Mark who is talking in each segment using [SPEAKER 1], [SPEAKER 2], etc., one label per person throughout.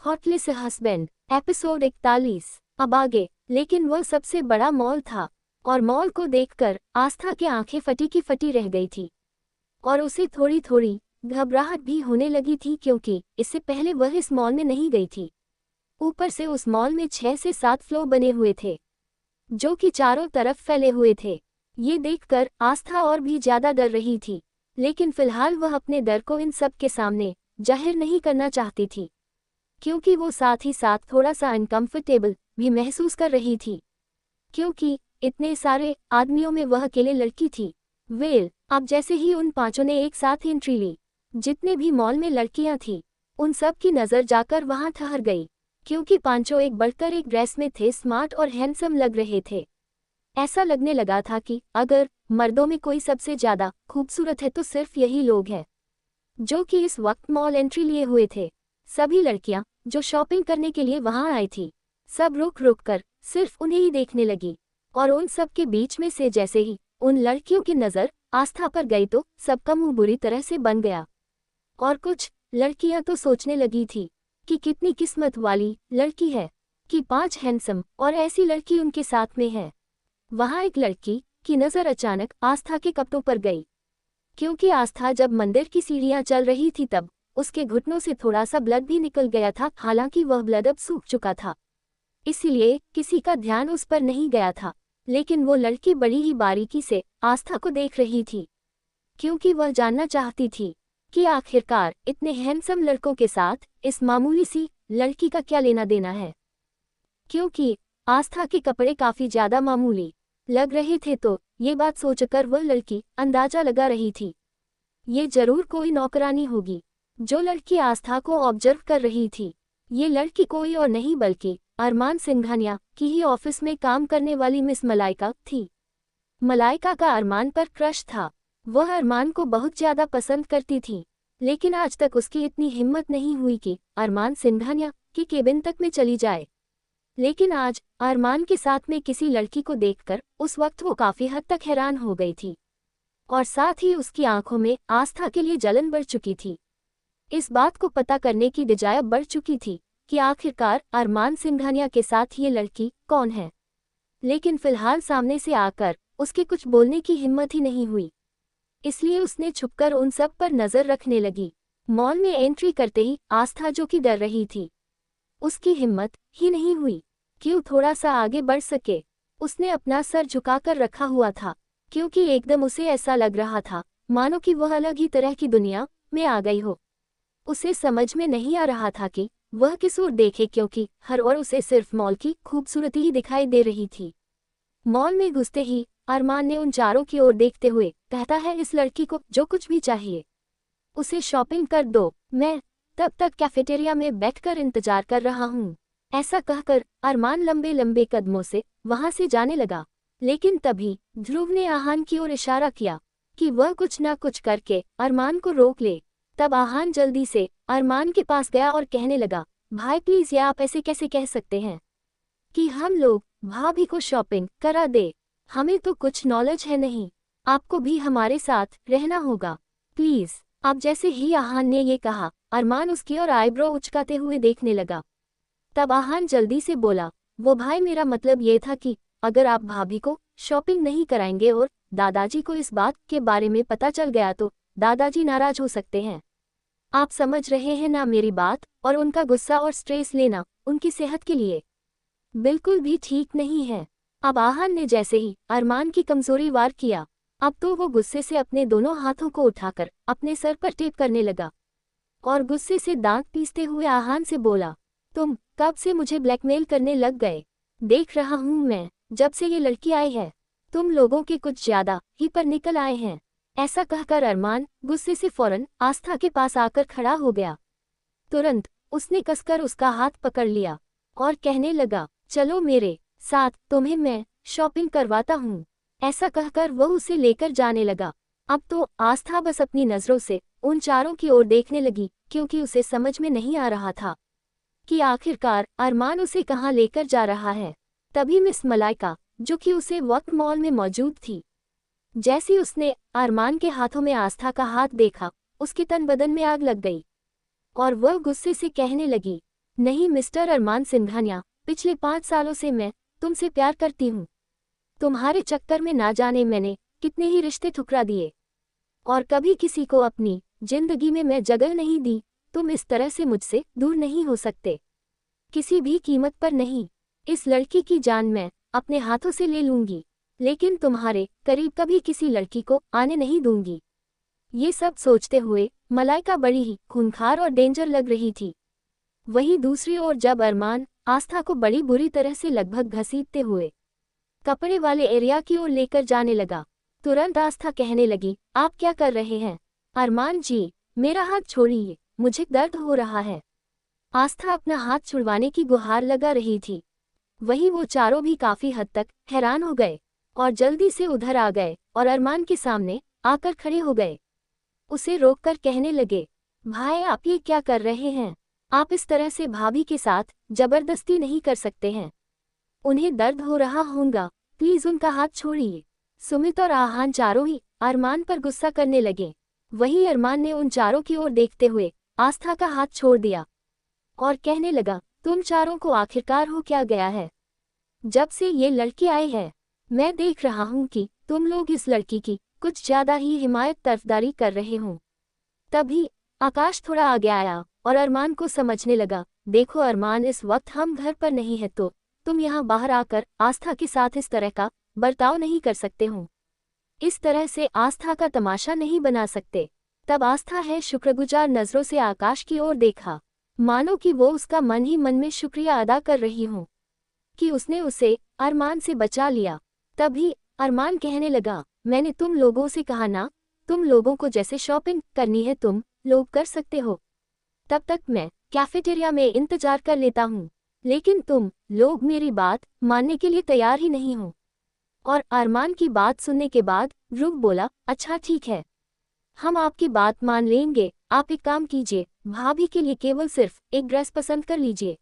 [SPEAKER 1] Hotlist husband episode 41। अब आगे, लेकिन वह सबसे बड़ा मॉल था और मॉल को देखकर आस्था की आंखें फटी की फटी रह गई थी और उसे थोड़ी थोड़ी घबराहट भी होने लगी थी क्योंकि इससे पहले वह इस मॉल में नहीं गई थी। ऊपर से उस मॉल में 6 से 7 फ्लोर बने हुए थे जो कि चारों तरफ फैले हुए थे। ये देखकर आस्था और भी ज्यादा डर रही थी, लेकिन फिलहाल वह अपने डर को इन सब के सामने जाहिर नहीं करना चाहती थी क्योंकि वो साथ ही साथ थोड़ा सा अनकंफर्टेबल भी महसूस कर रही थी क्योंकि इतने सारे आदमियों में वह अकेले लड़की थी। अब जैसे ही उन पांचों ने एक साथ एंट्री ली, जितने भी मॉल में लड़कियां थीं उन सब की नजर जाकर वहां ठहर गई क्योंकि पांचों एक बढ़कर एक ड्रेस में थे, स्मार्ट और हैंडसम लग रहे थे। ऐसा लगने लगा था कि अगर मर्दों में कोई सबसे ज्यादा खूबसूरत है तो सिर्फ यही लोग हैं जो कि इस वक्त मॉल एंट्री लिए हुए थे। सभी लड़कियां जो शॉपिंग करने के लिए वहां आई थी सब रुक रुक कर सिर्फ उन्हें ही देखने लगी और उन सब के बीच में से जैसे ही उन लड़कियों की नज़र आस्था पर गई तो सबका मुंह बुरी तरह से बन गया और कुछ लड़कियां तो सोचने लगी थी कि कितनी किस्मत वाली लड़की है कि 5 हैंडसम और ऐसी लड़की उनके साथ में है। वहां एक लड़की की नज़र अचानक आस्था के कपड़ों पर गई क्योंकि आस्था जब मंदिर की सीढ़ियां चल रही थी तब उसके घुटनों से थोड़ा सा ब्लड भी निकल गया था। हालांकि वह ब्लड अब सूख चुका था, इसीलिए किसी का ध्यान उस पर नहीं गया था, लेकिन वो लड़की बड़ी ही बारीकी से आस्था को देख रही थी क्योंकि वह जानना चाहती थी कि आखिरकार इतने हैंडसम लड़कों के साथ इस मामूली सी लड़की का क्या लेना देना है। क्योंकि आस्था के कपड़े काफी ज्यादा मामूली लग रहे थे तो ये बात सोचकर वह लड़की अंदाजा लगा रही थी ये जरूर कोई नौकरानी होगी जो लड़की आस्था को ऑब्जर्व कर रही थी। ये लड़की कोई और नहीं बल्कि अरमान सिंघानिया की ही ऑफिस में काम करने वाली मिस मलाइका थी। मलाइका का अरमान पर क्रश था। वह अरमान को बहुत ज्यादा पसंद करती थी, लेकिन आज तक उसकी इतनी हिम्मत नहीं हुई कि अरमान सिंघानिया की केबिन तक में चली जाए। लेकिन आज अरमान के साथ में किसी लड़की को देखकर उस वक्त वो काफी हद तक हैरान हो गई थी और साथ ही उसकी आंखों में आस्था के लिए जलन बढ़ चुकी थी। इस बात को पता करने की डिजायर बढ़ चुकी थी कि आखिरकार अरमान सिंघानिया के साथ ये लड़की कौन है, लेकिन फिलहाल सामने से आकर उसके कुछ बोलने की हिम्मत ही नहीं हुई, इसलिए उसने छुपकर उन सब पर नजर रखने लगी। मॉल में एंट्री करते ही आस्था जो कि डर रही थी उसकी हिम्मत ही नहीं हुई कि थोड़ा सा आगे बढ़ सके। उसने अपना सर झुकाकर रखा हुआ था क्योंकि एकदम उसे ऐसा लग रहा था मानो कि वह अलग ही तरह की दुनिया में आ गई हो। उसे समझ में नहीं आ रहा था कि वह किस ओर देखे क्योंकि हर ओर उसे सिर्फ मॉल की खूबसूरती ही दिखाई दे रही थी। मॉल में घुसते ही अरमान ने उन चारों की ओर देखते हुए कहता है इस लड़की को जो कुछ भी चाहिए उसे शॉपिंग कर दो, मैं तब तक कैफेटेरिया में बैठकर इंतजार कर रहा हूँ। ऐसा कहकर अरमान लंबे लंबे कदमों से वहां से जाने लगा, लेकिन तभी ध्रुव ने आहान की ओर इशारा किया कि वह कुछ ना कुछ करके अरमान को रोक ले। तब आहान जल्दी से अरमान के पास गया और कहने लगा, भाई प्लीज ये आप ऐसे कैसे कह सकते हैं कि हम लोग भाभी को शॉपिंग करा दे, हमें तो कुछ नॉलेज है नहीं, आपको भी हमारे साथ रहना होगा प्लीज। अब जैसे ही आहान ने ये कहा अरमान उसकी ओर आईब्रो उचकाते हुए देखने लगा। तब आहान जल्दी से बोला, वो भाई मेरा मतलब ये था कि अगर आप भाभी को शॉपिंग नहीं कराएंगे और दादाजी को इस बात के बारे में पता चल गया तो दादाजी नाराज हो सकते हैं। आप समझ रहे हैं ना मेरी बात, और उनका गुस्सा और स्ट्रेस लेना उनकी सेहत के लिए बिल्कुल भी ठीक नहीं है। अब आहान ने जैसे ही अरमान की कमजोरी वार किया, अब तो वो गुस्से से अपने दोनों हाथों को उठाकर अपने सर पर टेप करने लगा और गुस्से से दांत पीसते हुए आहान से बोला, तुम कब से मुझे ब्लैकमेल करने लग गए? देख रहा हूं मैं जब से ये लड़की आई है तुम लोगों के कुछ ज्यादा ही पर निकल आए हैं। ऐसा कहकर अरमान गुस्से से फौरन आस्था के पास आकर खड़ा हो गया। तुरंत उसने कसकर उसका हाथ पकड़ लिया और कहने लगा, चलो मेरे साथ, तुम्हें मैं शॉपिंग करवाता हूँ। ऐसा कहकर वह उसे लेकर जाने लगा। अब तो आस्था बस अपनी नजरों से उन चारों की ओर देखने लगी क्योंकि उसे समझ में नहीं आ रहा था कि आखिरकार अरमान उसे कहाँ लेकर जा रहा है। तभी मिस मलाइका जो कि उसे वक्त मॉल में मौजूद थी, जैसे उसने अरमान के हाथों में आस्था का हाथ देखा उसके तन बदन में आग लग गई और वह गुस्से से कहने लगी, नहीं मिस्टर अरमान सिंघानिया, पिछले 5 सालों से मैं तुमसे प्यार करती हूँ। तुम्हारे चक्कर में ना जाने मैंने कितने ही रिश्ते ठुकरा दिए और कभी किसी को अपनी जिंदगी में मैं जगह नहीं दी। तुम इस तरह से मुझसे दूर नहीं हो सकते, किसी भी कीमत पर नहीं। इस लड़की की जान मैं अपने हाथों से ले लूंगी, लेकिन तुम्हारे करीब कभी किसी लड़की को आने नहीं दूंगी। ये सब सोचते हुए मलाइका बड़ी ही खूंखार और डेंजर लग रही थी। वहीं दूसरी ओर जब अरमान आस्था को बड़ी बुरी तरह से लगभग घसीटते हुए कपड़े वाले एरिया की ओर लेकर जाने लगा, तुरंत आस्था कहने लगी, आप क्या कर रहे हैं? अरमान जी, मेरा हाथ छोड़िए, मुझे दर्द हो रहा है। आस्था अपना हाथ छुड़वाने की गुहार लगा रही थी। वहीं वो चारों भी काफी हद तक हैरान हो गए और जल्दी से उधर आ गए और अरमान के सामने आकर खड़े हो गए। उसे रोककर कहने लगे, भाई आप ये क्या कर रहे हैं? आप इस तरह से भाभी के साथ जबरदस्ती नहीं कर सकते हैं, उन्हें दर्द हो रहा होगा, प्लीज उनका हाथ छोड़िए। सुमित और आहान चारों ही अरमान पर गुस्सा करने लगे। वहीं अरमान ने उन चारों की ओर देखते हुए आस्था का हाथ छोड़ दिया और कहने लगा, तुम चारों को आखिरकार हो क्या गया है? जब से ये लड़की आई है मैं देख रहा हूँ कि तुम लोग इस लड़की की कुछ ज्यादा ही हिमायत तरफदारी कर रहे हो। तभी आकाश थोड़ा आगे आया और अरमान को समझने लगा, देखो अरमान, इस वक्त हम घर पर नहीं है तो तुम यहाँ बाहर आकर आस्था के साथ इस तरह का बर्ताव नहीं कर सकते हो, इस तरह से आस्था का तमाशा नहीं बना सकते। तब आस्था है शुक्रगुजार नजरों से आकाश की ओर देखा, मानो कि वो उसका मन ही मन में शुक्रिया अदा कर रही हो कि उसने उसे अरमान से बचा लिया। तभी अरमान कहने लगा, मैंने तुम लोगों से कहा ना, तुम लोगों को जैसे शॉपिंग करनी है तुम लोग कर सकते हो, तब तक मैं कैफेटेरिया में इंतजार कर लेता हूँ, लेकिन तुम लोग मेरी बात मानने के लिए तैयार ही नहीं हो। और अरमान की बात सुनने के बाद ध्रुव बोला, अच्छा ठीक है, हम आपकी बात मान लेंगे। आप एक काम कीजिए, भाभी के लिए केवल सिर्फ एक ड्रेस पसंद कर लीजिए,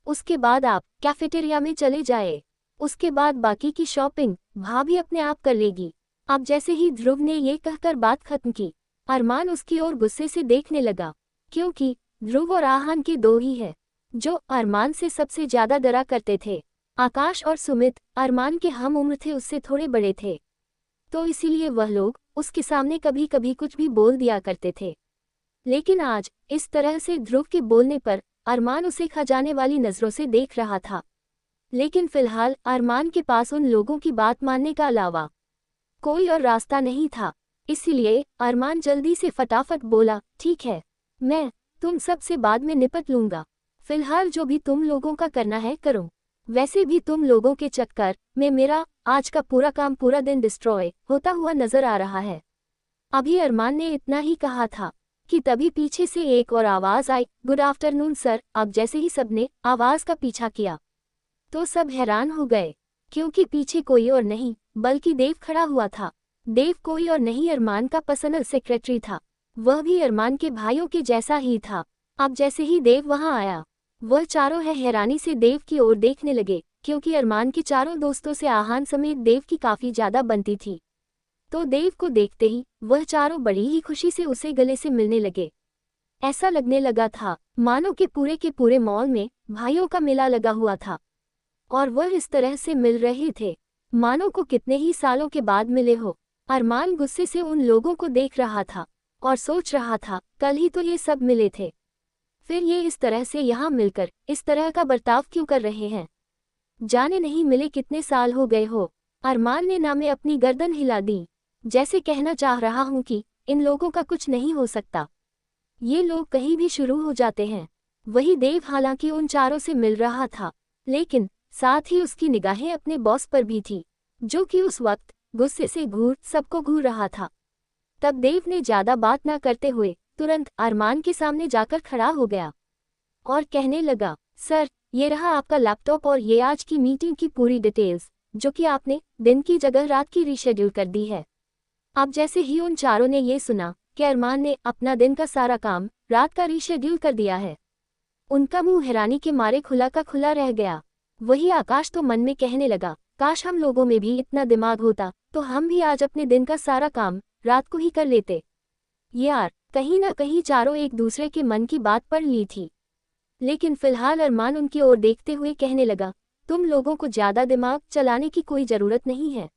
[SPEAKER 1] उसके बाद आप कैफेटेरिया में चले जाए, उसके बाद बाकी की शॉपिंग भाभी अपने आप कर लेगी। अब जैसे ही ध्रुव ने ये कहकर बात खत्म की, अरमान उसकी ओर गुस्से से देखने लगा, क्योंकि ध्रुव और आहान के दो ही है जो अरमान से सबसे ज्यादा डरा करते थे। आकाश और सुमित अरमान के हम उम्र थे, उससे थोड़े बड़े थे, तो इसीलिए वह लोग उसके सामने कभी कभी कुछ भी बोल दिया करते थे। लेकिन आज इस तरह से ध्रुव के बोलने पर अरमान उसे खजाने वाली नजरों से देख रहा था। लेकिन फिलहाल अरमान के पास उन लोगों की बात मानने का अलावा कोई और रास्ता नहीं था, इसीलिए अरमान जल्दी से फटाफट बोला, ठीक है, मैं तुम सबसे बाद में निपट लूंगा, फिलहाल जो भी तुम लोगों का करना है करो। वैसे भी तुम लोगों के चक्कर में मेरा आज का पूरा काम पूरा दिन डिस्ट्रॉय होता हुआ नजर आ रहा है। अभी अरमान ने इतना ही कहा था कि तभी पीछे से एक और आवाज आई, गुड आफ्टरनून सर। अब जैसे ही सबने आवाज का पीछा किया तो सब हैरान हो गए, क्योंकि पीछे कोई और नहीं बल्कि देव खड़ा हुआ था। देव कोई और नहीं अरमान का पर्सनल सेक्रेटरी था, वह भी अरमान के भाइयों के जैसा ही था। अब जैसे ही देव वहां आया, वह चारों है हैरानी से देव की ओर देखने लगे, क्योंकि अरमान के चारों दोस्तों से आहान समेत देव की काफी ज्यादा बनती थी। तो देव को देखते ही वह चारों बड़ी ही खुशी से उसे गले से मिलने लगे। ऐसा लगने लगा था मानो के पूरे मॉल में भाइयों का मेला लगा हुआ था और वह इस तरह से मिल रहे थे मानो को कितने ही सालों के बाद मिले हो। अरमान गुस्से से उन लोगों को देख रहा था और सोच रहा था, कल ही तो ये सब मिले थे, फिर ये इस तरह से यहाँ मिलकर इस तरह का बर्ताव क्यों कर रहे हैं? जाने नहीं मिले कितने साल हो गए हो। अरमान ने ना में अपनी गर्दन हिला दी, जैसे कहना चाह रहा हूं कि इन लोगों का कुछ नहीं हो सकता, ये लोग कहीं भी शुरू हो जाते हैं। वही देव हालांकि उन चारों से मिल रहा था, लेकिन साथ ही उसकी निगाहें अपने बॉस पर भी थी, जो कि उस वक्त गुस्से से सबको घूर रहा था। तब देव ने ज्यादा बात न करते हुए तुरंत अरमान के सामने जाकर खड़ा हो गया और कहने लगा, सर ये रहा आपका लैपटॉप और ये आज की मीटिंग की पूरी डिटेल्स, जो कि आपने दिन की जगह रात की रीशेड्यूल कर दी है। अब जैसे ही उन चारों ने ये सुना कि अरमान ने अपना दिन का सारा काम रात का रीशेड्यूल कर दिया है, उनका मुंह हैरानी के मारे खुला का खुला रह गया। वही आकाश तो मन में कहने लगा, काश हम लोगों में भी इतना दिमाग होता तो हम भी आज अपने दिन का सारा काम रात को ही कर लेते। यार, कहीं ना कहीं चारों एक दूसरे के मन की बात पढ़ ली थी। लेकिन फिलहाल अरमान उनकी ओर देखते हुए कहने लगा, तुम लोगों को ज्यादा दिमाग चलाने की कोई जरूरत नहीं है।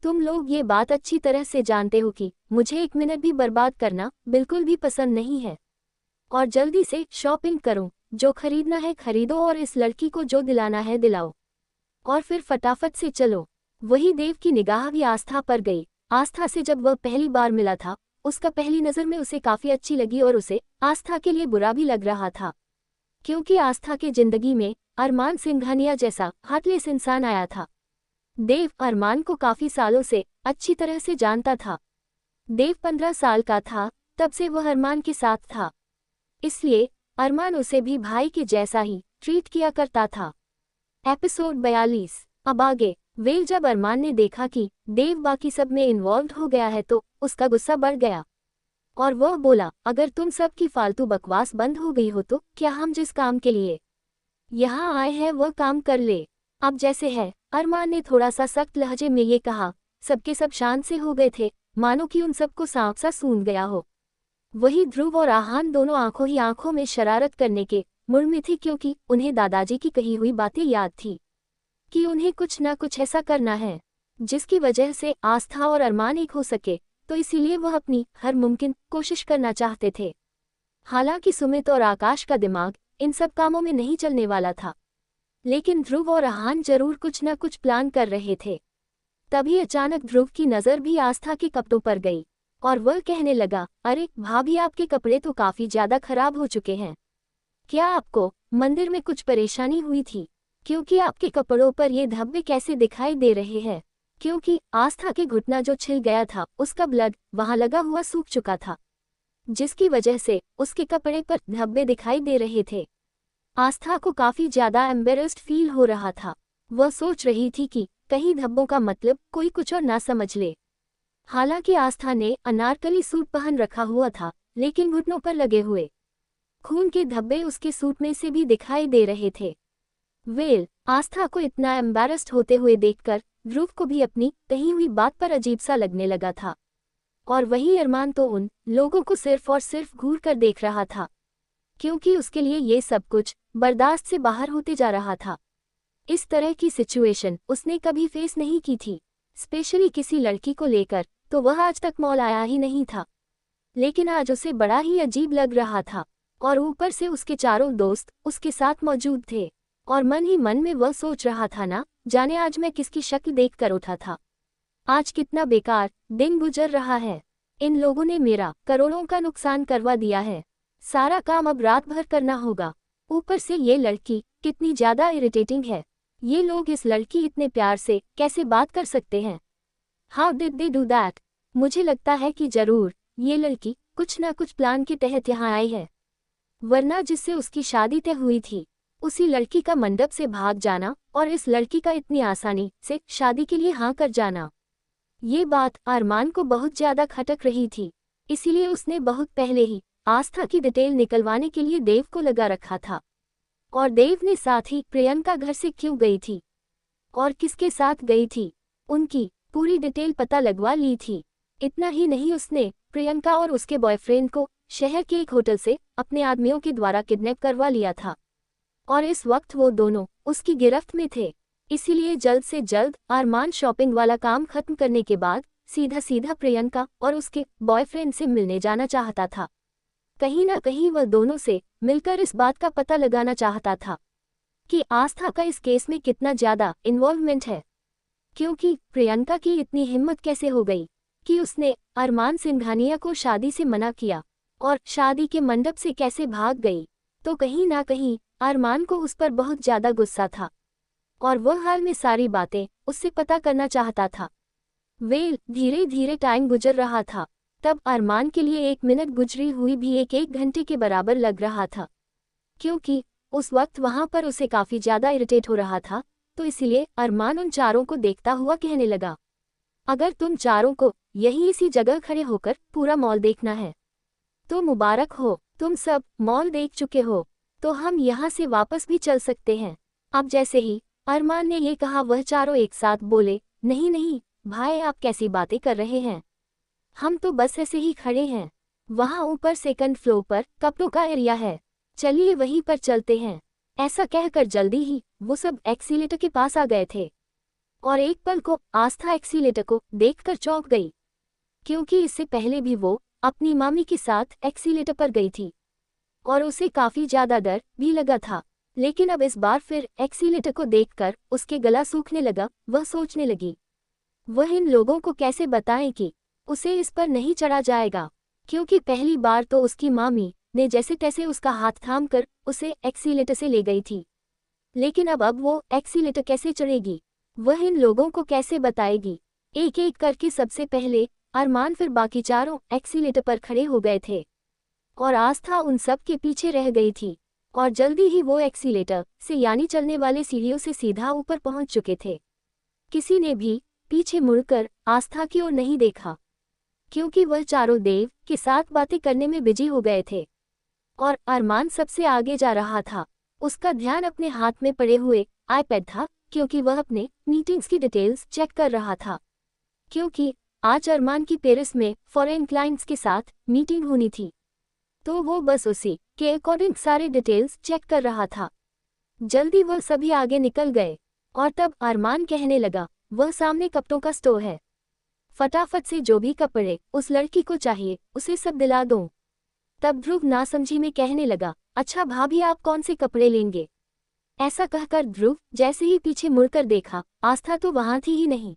[SPEAKER 1] तुम लोग ये बात अच्छी तरह से जानते हो कि मुझे एक मिनट भी बर्बाद करना बिल्कुल भी पसंद नहीं है। और जल्दी से शॉपिंग करो, जो खरीदना है खरीदो और इस लड़की को जो दिलाना है दिलाओ, और फिर फटाफट से चलो। वही देव की निगाह भी आस्था पर गई। आस्था से जब वह पहली बार मिला था, उसका पहली नज़र में उसे काफ़ी अच्छी लगी और उसे आस्था के लिए बुरा भी लग रहा था, क्योंकि आस्था के जिंदगी में अरमान सिंघानिया जैसा हार्टलेस इंसान आया था। देव अरमान को काफ़ी सालों से अच्छी तरह से जानता था। देव 15 साल का था तब से वह अरमान के साथ था, इसलिए अरमान उसे भी भाई के जैसा ही ट्रीट किया करता था। एपिसोड 42। अब आगे। वेल जब अरमान ने देखा कि देव बाकी सब में इन्वॉल्व हो गया है तो उसका गुस्सा बढ़ गया और वह बोला, अगर तुम सब की फालतू बकवास बंद हो गई हो तो क्या हम जिस काम के लिए यहाँ आए हैं वह काम कर ले। अब जैसे है, अरमान ने थोड़ा सा सख्त लहजे में ये कहा। सबके सब शांत से हो गए थे, मानो कि उन सबको सांप सा सूंघ गया हो। वही ध्रुव और आहान दोनों आंखों ही आंखों में शरारत करने के मूड में थे, क्योंकि उन्हें दादाजी की कही हुई बातें याद थी कि उन्हें कुछ न कुछ ऐसा करना है जिसकी वजह से आस्था और अरमान एक हो सके, तो इसीलिए वह अपनी हर मुमकिन कोशिश करना चाहते थे। हालांकि सुमित और आकाश का दिमाग इन सब कामों में नहीं चलने वाला था, लेकिन ध्रुव और आहान जरूर कुछ न कुछ प्लान कर रहे थे। तभी अचानक ध्रुव की नज़र भी आस्था के कपड़ों पर गई और वह कहने लगा, अरे भाभी, आपके कपड़े तो काफ़ी ज़्यादा खराब हो चुके हैं। क्या आपको मंदिर में कुछ परेशानी हुई थी? क्योंकि आपके कपड़ों पर ये धब्बे कैसे दिखाई दे रहे हैं? क्योंकि आस्था के घुटना जो छिल गया था उसका ब्लड वहां लगा हुआ सूख चुका था, जिसकी वजह से उसके कपड़े पर धब्बे दिखाई दे रहे थे। आस्था को काफ़ी ज़्यादा एम्बेरस्ड फील हो रहा था। वह सोच रही थी कि कहीं धब्बों का मतलब कोई कुछ और ना समझ ले। हालांकि आस्था ने अनारकली सूट पहन रखा हुआ था, लेकिन घुटनों पर लगे हुए खून के धब्बे उसके सूट में से भी दिखाई दे रहे थे। वेल, आस्था को इतना एम्बेरस्ड होते हुए देखकर ध्रुव को भी अपनी कही हुई बात पर अजीब सा लगने लगा था, और वही अरमान तो उन लोगों को सिर्फ और सिर्फ घूर कर देख रहा था, क्योंकि उसके लिए ये सब कुछ बर्दाश्त से बाहर होते जा रहा था। इस तरह की सिचुएशन उसने कभी फेस नहीं की थी, स्पेशली किसी लड़की को लेकर। तो वह आज तक मॉल आया ही नहीं था, लेकिन आज उसे बड़ा ही अजीब लग रहा था, और ऊपर से उसके चारों दोस्त उसके साथ मौजूद थे। और मन ही मन में वह सोच रहा था, ना जाने आज मैं किसकी शक्ल देख कर उठा था। आज कितना बेकार दिन गुजर रहा है। इन लोगों ने मेरा करोड़ों का नुकसान करवा दिया है। सारा काम अब रात भर करना होगा। ऊपर से ये लड़की कितनी ज़्यादा इरिटेटिंग है। ये लोग इस लड़की इतने प्यार से कैसे बात कर सकते हैं? How did they do that? मुझे लगता है कि जरूर ये लड़की कुछ ना कुछ प्लान के तहत यहाँ आई है, वरना जिससे उसकी शादी तय हुई थी उसी लड़की का मंडप से भाग जाना और इस लड़की का इतनी आसानी से शादी के लिए हाँ कर जाना, ये बात अरमान को बहुत ज़्यादा खटक रही थी। इसीलिए उसने बहुत पहले ही आस्था की डिटेल निकलवाने के लिए देव को लगा रखा था। और देव ने साथ ही प्रियंका घर से क्यों गई थी और किसके साथ गई थी, उनकी पूरी डिटेल पता लगवा ली थी। इतना ही नहीं, उसने प्रियंका और उसके बॉयफ्रेंड को शहर के एक होटल से अपने आदमियों के द्वारा किडनैप करवा लिया था, और इस वक्त वो दोनों उसकी गिरफ्त में थे। इसीलिए जल्द से जल्द अरमान शॉपिंग वाला काम खत्म करने के बाद सीधा सीधा प्रियंका और उसके बॉयफ्रेंड से मिलने जाना चाहता था। कहीं ना कहीं वह दोनों से मिलकर इस बात का पता लगाना चाहता था कि आस्था का इस केस में कितना ज़्यादा इन्वॉल्वमेंट है, क्योंकि प्रियंका की इतनी हिम्मत कैसे हो गई कि उसने अरमान सिंघानिया को शादी से मना किया और शादी के मंडप से कैसे भाग गई। तो कहीं ना कहीं अरमान को उस पर बहुत ज़्यादा गुस्सा था, और वह हाल में सारी बातें उससे पता करना चाहता था। वेल, धीरे धीरे टाइम गुजर रहा था। तब अरमान के लिए 1 मिनट गुजरी हुई भी एक घंटे के बराबर लग रहा था, क्योंकि उस वक्त वहां पर उसे काफ़ी ज़्यादा इरिटेट हो रहा था। तो इसीलिए अरमान उन चारों को देखता हुआ कहने लगा, अगर तुम चारों को यही इसी जगह खड़े होकर पूरा मॉल देखना है तो मुबारक हो, तुम सब मॉल देख चुके हो, तो हम यहाँ से वापस भी चल सकते हैं। अब जैसे ही अरमान ने ये कहा, वह चारों एक साथ बोले, नहीं नहीं भाई, आप कैसी बातें कर रहे हैं, हम तो बस ऐसे ही खड़े हैं। वहाँ ऊपर 2nd फ्लोर पर कपड़ों का एरिया है, चलिए वहीं पर चलते हैं। ऐसा कहकर जल्दी ही वो सब एक्सीलेटर के पास आ गए थे। और एक पल को आस्था एक्सीलेटर को देखकर चौंक गई, क्योंकि इससे पहले भी वो अपनी मामी के साथ एक्सीलेटर पर गई थी और उसे काफी ज्यादा डर भी लगा था। लेकिन अब इस बार फिर एक्सीलेटर को देखकर उसके गला सूखने लगा। वह सोचने लगी, वह इन लोगों को कैसे बताएं कि उसे इस पर नहीं चढ़ा जाएगा, क्योंकि पहली बार तो उसकी मामी ने जैसे तैसे उसका हाथ थामकर उसे एक्सीलेटर से ले गई थी। लेकिन अब वो एक्सीलेटर कैसे चढ़ेगी, वह इन लोगों को कैसे बताएगी। एक एक करके सबसे पहले अरमान, फिर बाकी चारों एक्सीलेटर पर खड़े हो गए थे और आस्था उन सब के पीछे रह गई थी। और जल्दी ही वो एक्सीलेटर से यानी चलने वाले सीढ़ियों से सीधा ऊपर पहुंच चुके थे। किसी ने भी पीछे मुड़कर आस्था की ओर नहीं देखा, क्योंकि वह चारों देव के साथ बातें करने में बिजी हो गए थे। और अरमान सबसे आगे जा रहा था। उसका ध्यान अपने हाथ में पड़े हुए आईपैड था, क्योंकि वह अपने मीटिंग्स की डिटेल्स चेक कर रहा था, क्योंकि आज अरमान की पेरिस में फॉरेन क्लाइंट्स के साथ मीटिंग होनी थी। तो वो बस उसी के अकॉर्डिंग सारे डिटेल्स चेक कर रहा था। जल्दी वह सभी आगे निकल गए और तब अरमान कहने लगा, वह सामने कपड़ों का स्टोर है, फटाफट से जो भी कपड़े उस लड़की को चाहिए उसे सब दिला दो। तब ध्रुव नासमझी में कहने लगा, अच्छा भाभी आप कौन से कपड़े लेंगे। ऐसा कहकर ध्रुव जैसे ही पीछे मुड़कर देखा, आस्था तो वहां थी ही नहीं।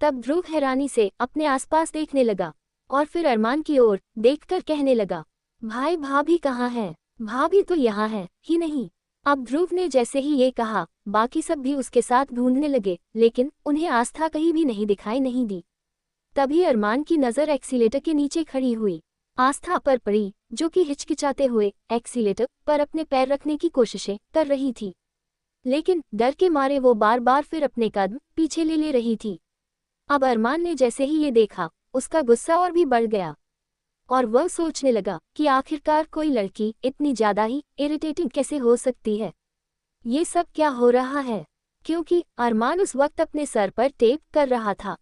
[SPEAKER 1] तब ध्रुव हैरानी से अपने आसपास देखने लगा और फिर अरमान की ओर देखकर कहने लगा, भाई भाभी कहाँ है, भाभी तो यहाँ है ही नहीं। अब ध्रुव ने जैसे ही ये कहा, बाकी सब भी उसके साथ ढूंढने लगे, लेकिन उन्हें आस्था कहीं भी नहीं दिखाई नहीं दी। तभी अरमान की नज़र एक्सीलेटर के नीचे खड़ी हुई आस्था पर पड़ी, जो कि हिचकिचाते हुए एक्सीलेटर पर अपने पैर रखने की कोशिशें कर रही थी, लेकिन डर के मारे वो बार बार फिर अपने कदम पीछे ले रही थी। अब अरमान ने जैसे ही ये देखा, उसका गुस्सा और भी बढ़ गया और वह सोचने लगा कि आखिरकार कोई लड़की इतनी ज्यादा ही इरिटेटिंग कैसे हो सकती है। ये सब क्या हो रहा है, क्योंकि अरमान उस वक्त अपने सर पर टेप कर रहा था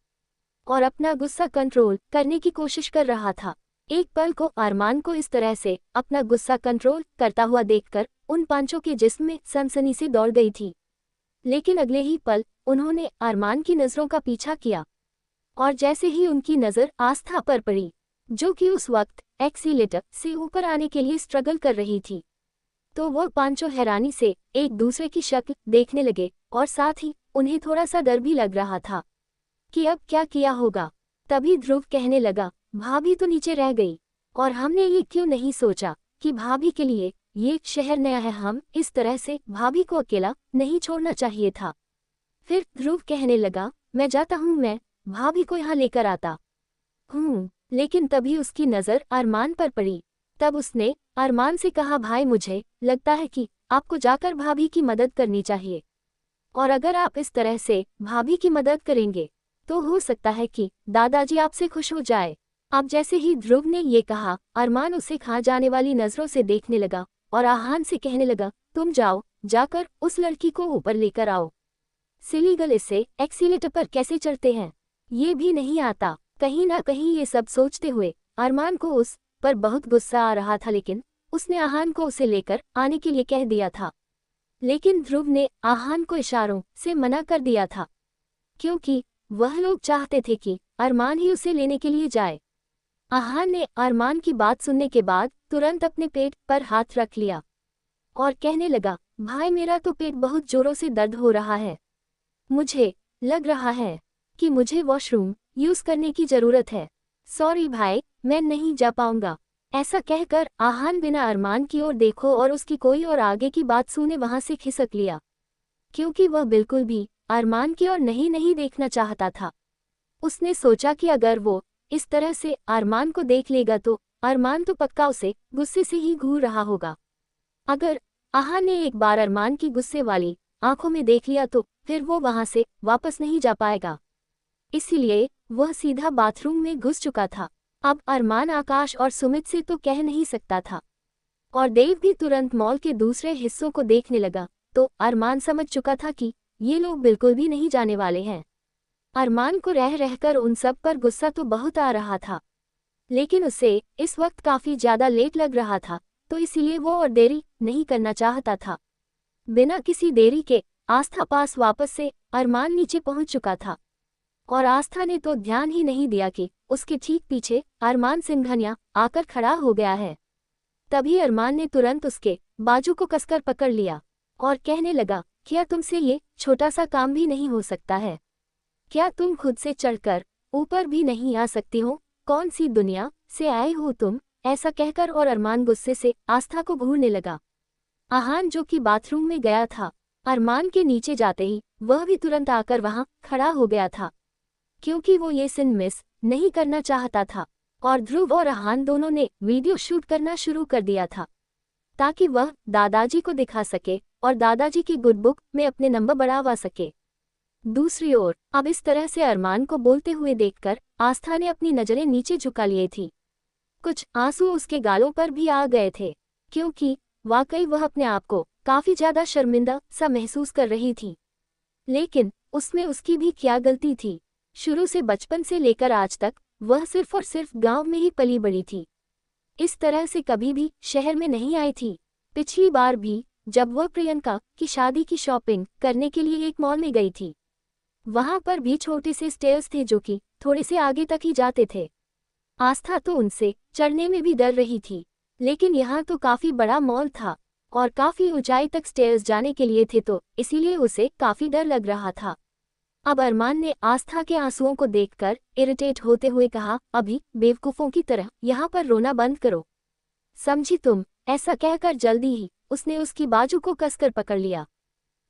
[SPEAKER 1] और अपना गुस्सा कंट्रोल करने की कोशिश कर रहा था। एक पल को अरमान को इस तरह से अपना गुस्सा कंट्रोल करता हुआ देखकर उन पांचों के जिस्म में सनसनी से दौड़ गई थी। लेकिन अगले ही पल उन्होंने अरमान की नजरों का पीछा किया और जैसे ही उनकी नजर आस्था पर पड़ी, जो कि उस वक्त एक्सीलेटर से ऊपर आने के लिए स्ट्रगल कर रही थी, तो वह पांचों हैरानी से एक दूसरे की शक्ल देखने लगे और साथ ही उन्हें थोड़ा सा डर भी लग रहा था कि अब क्या किया होगा। तभी ध्रुव कहने लगा, भाभी तो नीचे रह गई और हमने ये क्यों नहीं सोचा कि भाभी के लिए ये शहर नया है, हम इस तरह से भाभी को अकेला नहीं छोड़ना चाहिए था। फिर ध्रुव कहने लगा, मैं जाता हूँ, मैं भाभी को यहाँ लेकर आता हूँ। लेकिन तभी उसकी नज़र अरमान पर पड़ी। तब उसने अरमान से कहा, भाई मुझे लगता है कि आपको जाकर भाभी की मदद करनी चाहिए, और अगर आप इस तरह से भाभी की मदद करेंगे तो हो सकता है कि दादाजी आपसे खुश हो जाए। अब जैसे ही ध्रुव ने ये कहा, अरमान उसे खा जाने वाली नजरों से देखने लगा और आहान से कहने लगा, तुम जाओ, जाकर उस लड़की को ऊपर लेकर आओ। सिलीगल इससे एक्सीलेटर पर कैसे चढ़ते हैं ये भी नहीं आता। कहीं ना कहीं ये सब सोचते हुए अरमान को उस पर बहुत गुस्सा आ रहा था, लेकिन उसने आहान को उसे लेकर आने के लिए कह दिया था। लेकिन ध्रुव ने आहान को इशारों से मना कर दिया था, क्योंकि वह लोग चाहते थे कि अरमान ही उसे लेने के लिए जाए। आहान ने अरमान की बात सुनने के बाद तुरंत अपने पेट पर हाथ रख लिया और कहने लगा, भाई मेरा तो पेट बहुत जोरों से दर्द हो रहा है, मुझे लग रहा है कि मुझे वॉशरूम यूज करने की जरूरत है। सॉरी भाई, मैं नहीं जा पाऊंगा। ऐसा कहकर आहान बिना अरमान की ओर देखो और उसकी कोई और आगे की बात सुने वहां से खिसक लिया, क्योंकि वह बिल्कुल भी अरमान की ओर नहीं देखना चाहता था। उसने सोचा कि अगर वो इस तरह से अरमान को देख लेगा तो अरमान तो पक्का उसे गुस्से से ही घूर रहा होगा। अगर आहान ने एक बार अरमान की गुस्से वाली आंखों में देख लिया तो फिर वो वहां से वापस नहीं जा पाएगा। इसीलिए वह सीधा बाथरूम में घुस चुका था। अब अरमान आकाश और सुमित से तो कह नहीं सकता था, और देव भी तुरंत मॉल के दूसरे हिस्सों को देखने लगा, तो अरमान समझ चुका था कि ये लोग बिल्कुल भी नहीं जाने वाले हैं। अरमान को रह रहकर उन सब पर गुस्सा तो बहुत आ रहा था, लेकिन उसे इस वक्त काफी ज्यादा लेट लग रहा था, तो इसीलिए वो और देरी नहीं करना चाहता था। बिना किसी देरी के आस्था पास वापस से अरमान नीचे पहुंच चुका था और आस्था ने तो ध्यान ही नहीं दिया कि उसके ठीक पीछे अरमान सिंघनिया आकर खड़ा हो गया है। तभी अरमान ने तुरंत उसके बाजू को कसकर पकड़ लिया और कहने लगा, क्या तुमसे ये छोटा सा काम भी नहीं हो सकता है? क्या तुम खुद से चढ़कर ऊपर भी नहीं आ सकती हो? कौन सी दुनिया से आए हो तुम? ऐसा कहकर और अरमान गुस्से से आस्था को घूरने लगा। आहान जो कि बाथरूम में गया था, अरमान के नीचे जाते ही वह भी तुरंत आकर वहां खड़ा हो गया था, क्योंकि वो ये सीन मिस नहीं करना चाहता था और ध्रुव और आहान दोनों ने वीडियो शूट करना शुरू कर दिया था ताकि वह दादाजी को दिखा सके और दादाजी की गुड बुक में अपने नंबर बढ़ावा सके। दूसरी ओर अब इस तरह से अरमान को बोलते हुए देखकर आस्था ने अपनी नजरें नीचे झुका लिए थी। कुछ आंसू उसके गालों पर भी आ गए थे, क्योंकि वाकई वह अपने आप को काफी ज्यादा शर्मिंदा सा महसूस कर रही थी। लेकिन उसमें उसकी भी क्या गलती थी? शुरू से बचपन से लेकर आज तक वह सिर्फ और सिर्फ गांव में ही पली बड़ी थी। इस तरह से कभी भी शहर में नहीं आई थी। पिछली बार भी जब वह प्रियंका की शादी की शॉपिंग करने के लिए एक मॉल में गई थी, वहां पर भी छोटे से स्टेयर्स थे जो कि थोड़े से आगे तक ही जाते थे। आस्था तो उनसे चढ़ने में भी डर रही थी, लेकिन यहाँ तो काफी बड़ा मॉल था और काफी ऊंचाई तक स्टेयर्स जाने के लिए थे, तो इसीलिए उसे काफी डर लग रहा था। अब अरमान ने आस्था के आंसुओं को देखकर इरिटेट होते हुए कहा, अभी बेवकूफों की तरह यहाँ पर रोना बंद करो, समझी तुम? ऐसा कहकर जल्दी ही उसने उसकी बाजू को कसकर पकड़ लिया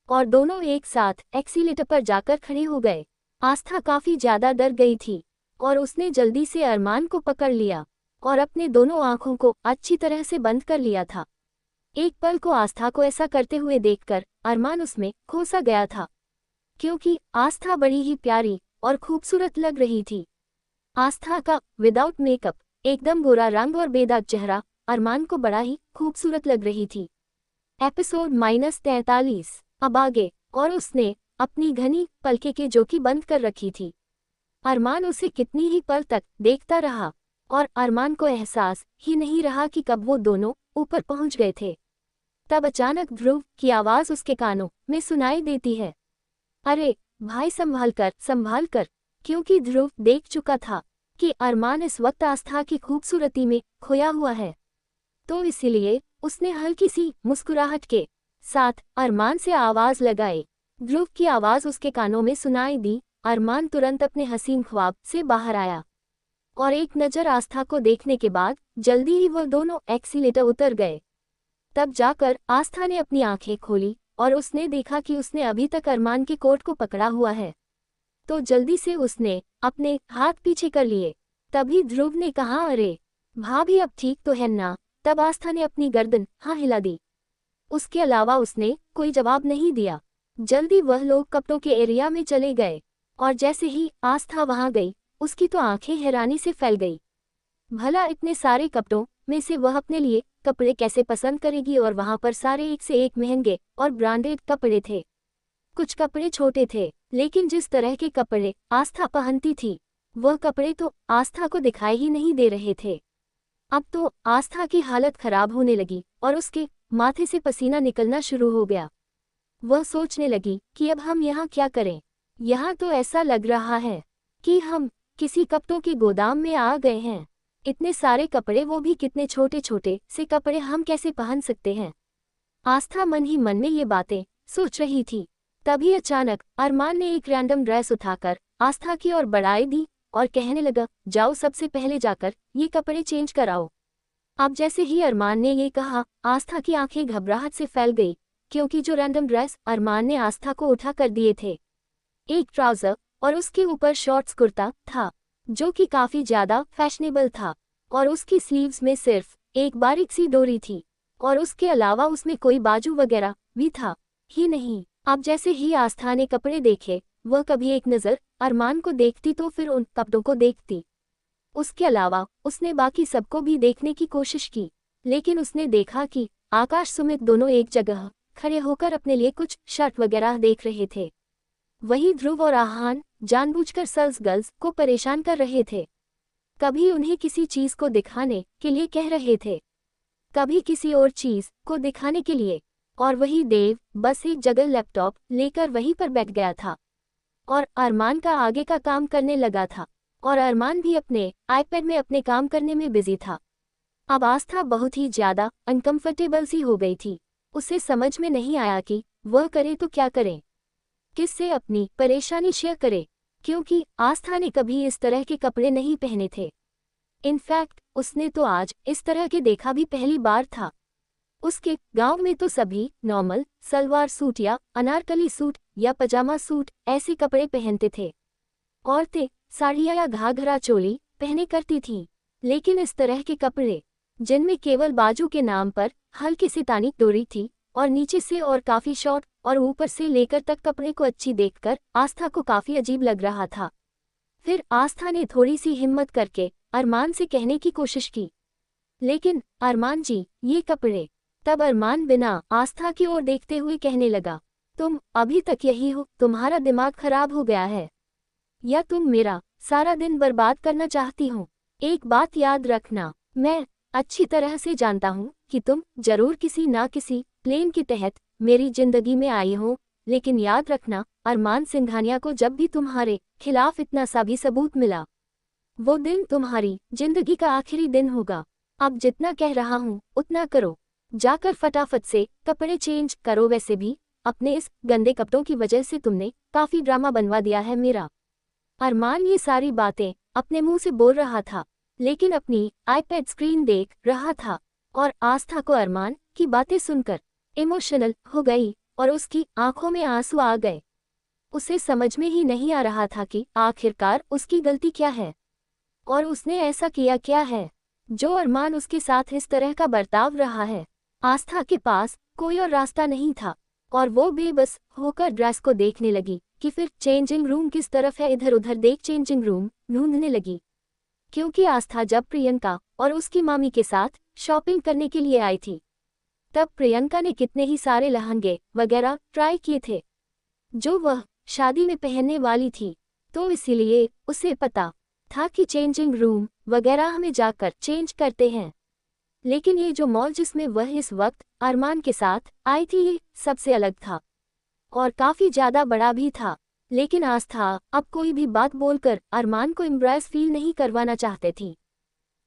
[SPEAKER 1] और दोनों एक साथ एक्सीलेटर पर जाकर खड़े हो गए। आस्था काफी ज्यादा डर गई थी और उसने जल्दी से अरमान को पकड़ लिया और अपने दोनों आंखों को अच्छी तरह से बंद कर लिया था। एक पल को आस्था को ऐसा करते हुए देखकर अरमान उसमें खो सा गया था, क्योंकि आस्था बड़ी ही प्यारी और खूबसूरत लग रही थी। आस्था का विदाउट मेकअप एकदम गोरा रंग और बेदाग चेहरा अरमान को बड़ा ही खूबसूरत लग रही थी। एपिसोड -43 अब आगे। और उसने अपनी घनी पलकें के जो कि बंद कर रखी थी। अरमान उसे कितनी ही पल तक देखता रहा और अरमान को एहसास ही नहीं रहा कि कब वो दोनों ऊपर पहुंच गए थे। तब अचानक ध्रुव की आवाज उसके कानों में सुनाई देती है, अरे भाई संभाल कर, क्योंकि ध्रुव देख चुका था कि अरमान इस वक्त आस्था की खूबसूरती में खोया हुआ है, तो इसीलिए उसने हल्की सी मुस्कुराहट के साथ अरमान से आवाज लगाई। ध्रुव की आवाज उसके कानों में सुनाई दी। अरमान तुरंत अपने हसीन ख्वाब से बाहर आया और एक नज़र आस्था को देखने के बाद जल्दी ही वह दोनों एक्सीलेटर उतर गए। तब जाकर आस्था ने अपनी आंखें खोली और उसने देखा कि उसने अभी तक अरमान के कोट को पकड़ा हुआ है, तो जल्दी से उसने अपने हाथ पीछे कर लिए। तभी ध्रुव ने कहा, अरे भाभी अब ठीक तो है ना? तब आस्था ने अपनी गर्दन हाँ हिला दी। उसके अलावा उसने कोई जवाब नहीं दिया। जल्दी वह लोग कपड़ों के एरिया में चले गए और जैसे ही आस्था वहां गई, उसकी तो आंखें हैरानी से फैल गई। भला इतने सारे कपड़ों में से वह अपने लिए कपड़े कैसे पसंद करेगी? और वहां पर सारे एक से एक महंगे और ब्रांडेड कपड़े थे। कुछ कपड़े छोटे थे, लेकिन जिस तरह के कपड़े आस्था पहनती थी, वह कपड़े तो आस्था को दिखाई ही नहीं दे रहे थे। अब तो आस्था की हालत खराब होने लगी और उसके माथे से पसीना निकलना शुरू हो गया। वह सोचने लगी कि अब हम यहाँ क्या करें? यहाँ तो ऐसा लग रहा है कि हम किसी कपड़ों के गोदाम में आ गए हैं। इतने सारे कपड़े, वो भी कितने छोटे छोटे से कपड़े हम कैसे पहन सकते हैं? आस्था मन ही मन में ये बातें सोच रही थी। तभी अचानक अरमान ने एक रैंडम ड्रेस उठाकर आस्था की ओर बढ़ाई दी और कहने लगा, जाओ सबसे पहले जाकर ये कपड़े चेंज कराओ। अब जैसे ही अरमान ने ये कहा, आस्था की आंखें घबराहट से फैल गई, क्योंकि जो रैंडम ड्रेस अरमान ने आस्था को उठा कर दिए थे, एक ट्राउजर और उसके ऊपर शॉर्ट्स कुर्ता था जो कि काफी ज्यादा फैशनेबल था और उसकी स्लीव्स में सिर्फ एक बारीक सी डोरी थी और उसके अलावा उसमें कोई बाजू वगैरह भी था ही नहीं। अब जैसे ही आस्था ने कपड़े देखे, वह कभी एक नज़र अरमान को देखती तो फिर उन कपड़ों को देखती। उसके अलावा उसने बाकी सबको भी देखने की कोशिश की, लेकिन उसने देखा कि आकाश सुमित दोनों एक जगह खड़े होकर अपने लिए कुछ शर्ट वगैरह देख रहे थे। वहीं ध्रुव और आहान जानबूझकर सल्स गर्ल्स को परेशान कर रहे थे, कभी उन्हें किसी चीज को दिखाने के लिए कह रहे थे कभी किसी और चीज को दिखाने के लिए। और वही देव बस एक जगह लैपटॉप लेकर वहीं पर बैठ गया था और अरमान का आगे का काम करने लगा था, और अरमान भी अपने आईपैड में अपने काम करने में बिजी था। अब आस्था बहुत ही ज्यादा अनकंफर्टेबल सी हो गई थी। उसे समझ में नहीं आया कि वह करे तो क्या करे, किससे अपनी परेशानी शेयर करे, क्योंकि आस्था ने कभी इस तरह के कपड़े नहीं पहने थे। इनफैक्ट उसने तो आज इस तरह के देखा भी पहली बार था। उसके गांव में तो सभी नॉर्मल सलवार सूट या अनारकली सूट या पजामा सूट ऐसे कपड़े पहनते थे। औरतें साड़ियाँ या घाघरा चोली पहने करती थीं, लेकिन इस तरह के कपड़े जिनमें केवल बाजू के नाम पर हल्की सी तानी डोरी थी और नीचे से और काफी शॉर्ट और ऊपर से लेकर तक कपड़े को अच्छी देखकर आस्था को काफी अजीब लग रहा था। फिर आस्था ने थोड़ी सी हिम्मत करके अरमान से कहने की कोशिश की, लेकिन अरमान जी ये कपड़े। तब अरमान बिना आस्था की ओर देखते हुए कहने लगा, तुम अभी तक यही हो? तुम्हारा दिमाग खराब हो गया है या तुम मेरा सारा दिन बर्बाद करना चाहती हो? एक बात याद रखना, मैं अच्छी तरह से जानता हूँ कि तुम जरूर किसी ना किसी प्लेन के तहत मेरी जिंदगी में आई हो, लेकिन याद रखना अरमान सिंघानिया को जब भी तुम्हारे खिलाफ इतना सा भी सबूत मिला, वो दिन तुम्हारी जिंदगी का आखिरी दिन होगा। अब जितना कह रहा हूँ उतना करो, जाकर फटाफट से कपड़े चेंज करो। वैसे भी अपने इस गंदे कपड़ों की वजह से तुमने काफी ड्रामा बनवा दिया है मेरा। अरमान ये सारी बातें अपने मुंह से बोल रहा था, लेकिन अपनी आईपैड स्क्रीन देख रहा था, और आस्था को अरमान की बातें सुनकर इमोशनल हो गई और उसकी आंखों में आंसू आ गए। उसे समझ में ही नहीं आ रहा था कि आखिरकार उसकी गलती क्या है और उसने ऐसा किया क्या है जो अरमान उसके साथ इस तरह का बर्ताव रहा है। आस्था के पास कोई और रास्ता नहीं था और वो बेबस होकर ड्रेस को देखने लगी कि फिर चेंजिंग रूम किस तरफ है। इधर उधर देख चेंजिंग रूम ढूंढने लगी, क्योंकि आस्था जब प्रियंका और उसकी मामी के साथ शॉपिंग करने के लिए आई थी तब प्रियंका ने कितने ही सारे लहंगे वगैरह ट्राई किए थे जो वह शादी में पहनने वाली थी, तो इसीलिए उसे पता था कि चेंजिंग रूम वगैरह हमें जाकर चेंज करते हैं। लेकिन ये जो मॉल जिसमें वह इस वक्त अरमान के साथ आई थी ये सबसे अलग था और काफी ज्यादा बड़ा भी था। लेकिन आस्था अब कोई भी बात बोलकर अरमान को इम्प्रेस फील नहीं करवाना चाहते थी।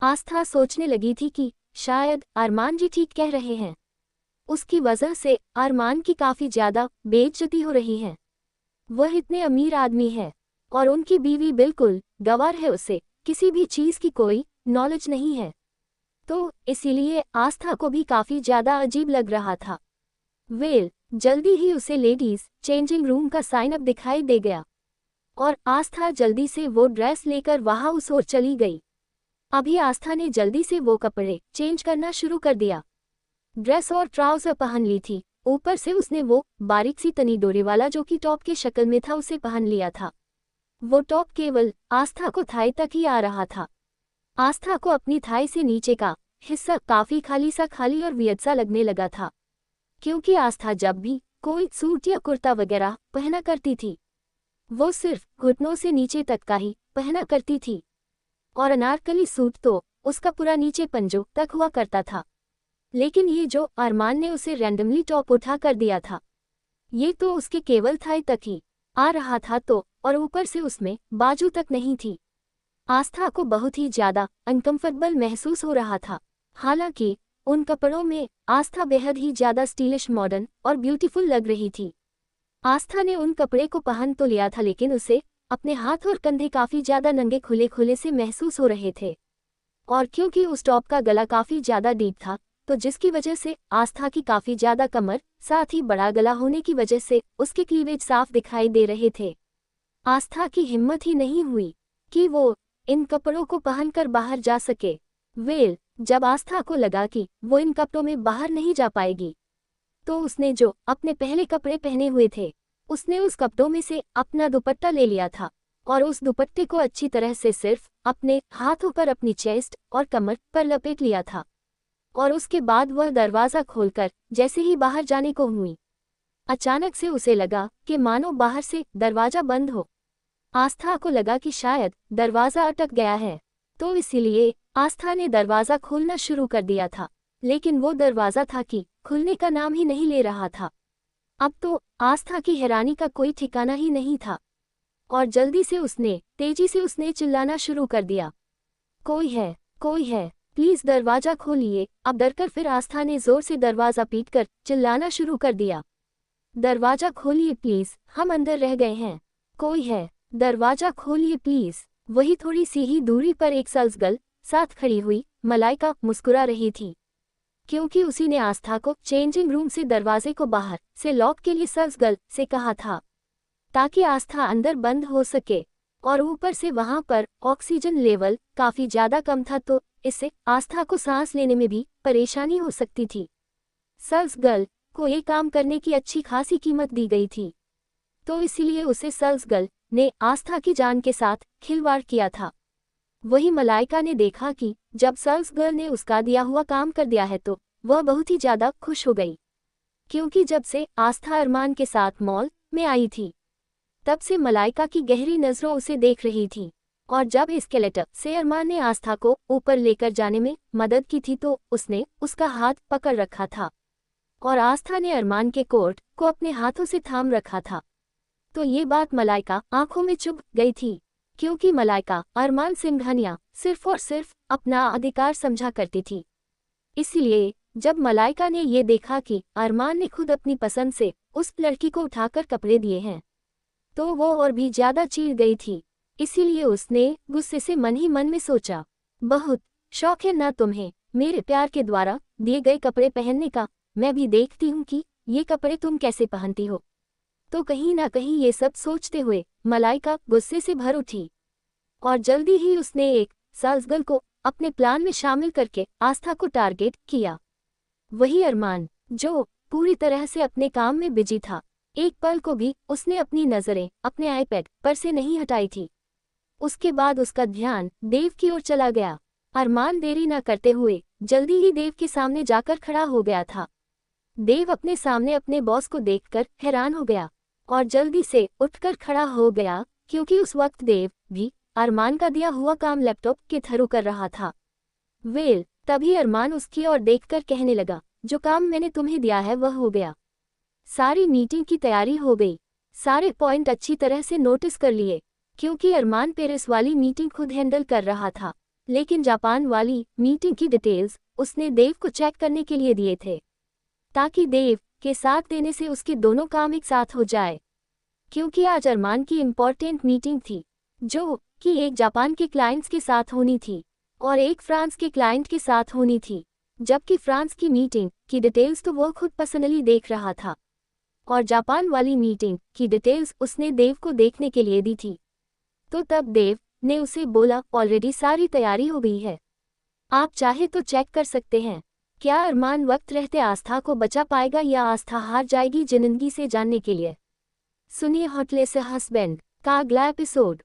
[SPEAKER 1] आस्था सोचने लगी थी कि शायद अरमान जी ठीक कह रहे हैं, उसकी वजह से अरमान की काफी ज्यादा बेइज्जती हो रही है। वह इतने अमीर आदमी है और उनकी बीवी बिल्कुल गंवार है, उसे किसी भी चीज की कोई नॉलेज नहीं है, तो इसीलिए आस्था को भी काफी ज्यादा अजीब लग रहा था। वेल जल्दी ही उसे लेडीज चेंजिंग रूम का साइन अप दिखाई दे गया और आस्था जल्दी से वो ड्रेस लेकर वहां उस ओर चली गई। अभी आस्था ने जल्दी से वो कपड़े चेंज करना शुरू कर दिया। ड्रेस और ट्राउजर पहन ली थी, ऊपर से उसने वो बारीक सी तनी डोरी वाला जो कि टॉप के शक्ल में था उसे पहन लिया था। वो टॉप केवल आस्था को थाई तक ही आ रहा था। आस्था को अपनी थाई से नीचे का हिस्सा काफी खाली सा खाली और वियर्ड सा लगने लगा था, क्योंकि आस्था जब भी कोई सूट या कुर्ता वगैरह पहना करती थी वो सिर्फ घुटनों से नीचे तक का ही पहना करती थी, और अनारकली सूट तो उसका पूरा नीचे पंजों तक हुआ करता था। लेकिन ये जो अरमान ने उसे रैंडमली टॉप उठा कर दिया था ये तो उसके केवल थाई तक ही आ रहा था, तो और ऊपर से उसमें बाजू तक नहीं थी। आस्था को बहुत ही ज्यादा अनकंफर्टेबल महसूस हो रहा था। हालांकि उन कपड़ों में आस्था बेहद ही ज्यादा स्टाइलिश, मॉडर्न और ब्यूटीफुल लग रही थी। आस्था ने उन कपड़े को पहन तो लिया था, लेकिन उसे अपने हाथ और कंधे काफी ज्यादा नंगे खुले खुले से महसूस हो रहे थे, और क्योंकि उस टॉप का गला काफी ज्यादा डीप था तो जिसकी वजह से आस्था की काफी ज्यादा कमर साथ ही बड़ा गला होने की वजह से उसके क्लीवेज साफ दिखाई दे रहे थे। आस्था की हिम्मत ही नहीं हुई कि वो इन कपड़ों को पहनकर बाहर जा सके। वेल जब आस्था को लगा कि वो इन कपड़ों में बाहर नहीं जा पाएगी तो उसने जो अपने पहले कपड़े पहने हुए थे उसने उस कपड़ों में से अपना दुपट्टा ले लिया था और उस दुपट्टे को अच्छी तरह से सिर्फ अपने हाथों पर अपनी चेस्ट और कमर पर लपेट लिया था, और उसके बाद वह दरवाज़ा खोलकर जैसे ही बाहर जाने को हुई अचानक से उसे लगा कि मानो बाहर से दरवाज़ा बंद हो। आस्था को लगा कि शायद दरवाज़ा अटक गया है, तो इसीलिए आस्था ने दरवाज़ा खोलना शुरू कर दिया था। लेकिन वो दरवाज़ा था कि खुलने का नाम ही नहीं ले रहा था। अब तो आस्था की हैरानी का कोई ठिकाना ही नहीं था और तेजी से उसने चिल्लाना शुरू कर दिया, कोई है, प्लीज दरवाजा खोलिए। अब डरकर फिर आस्था ने जोर से दरवाजा पीटकर चिल्लाना शुरू कर दिया, दरवाजा खोलिए प्लीज, हम अंदर रह गए हैं, कोई है, दरवाजा खोलिए प्लीज। वही थोड़ी सी ही दूरी पर एक सल्सगर्ल साथ खड़ी हुई मलाइका मुस्कुरा रही थी, क्योंकि उसी ने आस्था को चेंजिंग रूम से दरवाजे को बाहर से लॉक के लिए सल्सगर्ल से कहा था, ताकि आस्था अंदर बंद हो सके। और ऊपर से वहां पर ऑक्सीजन लेवल काफी ज्यादा कम था, तो इससे आस्था को सांस लेने में भी परेशानी हो सकती थी। सल्सगर्ल को ये काम करने की अच्छी खासी कीमत दी गई थी, तो इसीलिए उसे सल्सगर्ल ने आस्था की जान के साथ खिलवाड़ किया था। वही मलाइका ने देखा कि जब सल्सगर्ल ने उसका दिया हुआ काम कर दिया है तो वह बहुत ही ज्यादा खुश हो गई, क्योंकि जब से आस्था अरमान के साथ मॉल में आई थी तब से मलाइका की गहरी नजरों उसे देख रही थी। और जब एस्केलेटर से अरमान ने आस्था को ऊपर लेकर जाने में मदद की थी तो उसने उसका हाथ पकड़ रखा था और आस्था ने अरमान के कोट को अपने हाथों से थाम रखा था। तो ये बात मलाइका आंखों में चुभ गई थी, क्योंकि मलाइका अरमान सिंघानिया सिर्फ और सिर्फ अपना अधिकार समझा करती थी। इसलिए जब मलाइका ने ये देखा कि अरमान ने खुद अपनी पसंद से उस लड़की को उठाकर कपड़े दिए हैं तो वो और भी ज्यादा चीड़ गई थी। इसीलिए उसने गुस्से से मन ही मन में सोचा, बहुत शौक है ना तुम्हें मेरे प्यार के द्वारा दिए गए कपड़े पहनने का, मैं भी देखती हूँ कि ये कपड़े तुम कैसे पहनती हो। तो कहीं ना कहीं ये सब सोचते हुए मलाइका गुस्से से भर उठी और जल्दी ही उसने एक सल्सगर्ल को अपने प्लान में शामिल करके आस्था को टारगेट किया। वही अरमान जो पूरी तरह से अपने काम में बिजी था, एक पल को भी उसने अपनी नजरें अपने आईपैड पर से नहीं हटाई थी। उसके बाद उसका ध्यान देव की ओर चला गया। अरमान देरी न करते हुए जल्दी ही देव के सामने जाकर खड़ा हो गया था। देव अपने सामने अपने बॉस को देखकर हैरान हो गया और जल्दी से उठकर खड़ा हो गया, क्योंकि उस वक्त देव भी अरमान का दिया हुआ काम लैपटॉप के थ्रू कर रहा था। तभी अरमान उसकी ओर देखकर कहने लगा, जो काम मैंने तुम्हें दिया है वह हो गया, सारी मीटिंग की तैयारी हो गई, सारे पॉइंट अच्छी तरह से नोटिस कर लिए, क्योंकि अरमान पेरिस वाली मीटिंग खुद हैंडल कर रहा था, लेकिन जापान वाली मीटिंग की डिटेल्स उसने देव को चेक करने के लिए दिए थे, ताकि देव के साथ देने से उसके दोनों काम एक साथ हो जाए। क्योंकि आज अरमान की इम्पोर्टेंट मीटिंग थी, जो कि एक जापान के क्लाइंट्स के साथ होनी थी और एक फ्रांस के क्लाइंट के साथ होनी थी, जबकि फ्रांस की मीटिंग की डिटेल्स तो वो खुद पर्सनली देख रहा था और जापान वाली मीटिंग की डिटेल्स उसने देव को देखने के लिए दी थी। तो तब देव ने उसे बोला, ऑलरेडी सारी तैयारी हो गई है, आप चाहे तो चेक कर सकते हैं। क्या अरमान वक्त रहते आस्था को बचा पाएगा या आस्था हार जाएगी जिंदगी से? जानने के लिए सुनिए होटलेस हस्बैंड का अगला एपिसोड।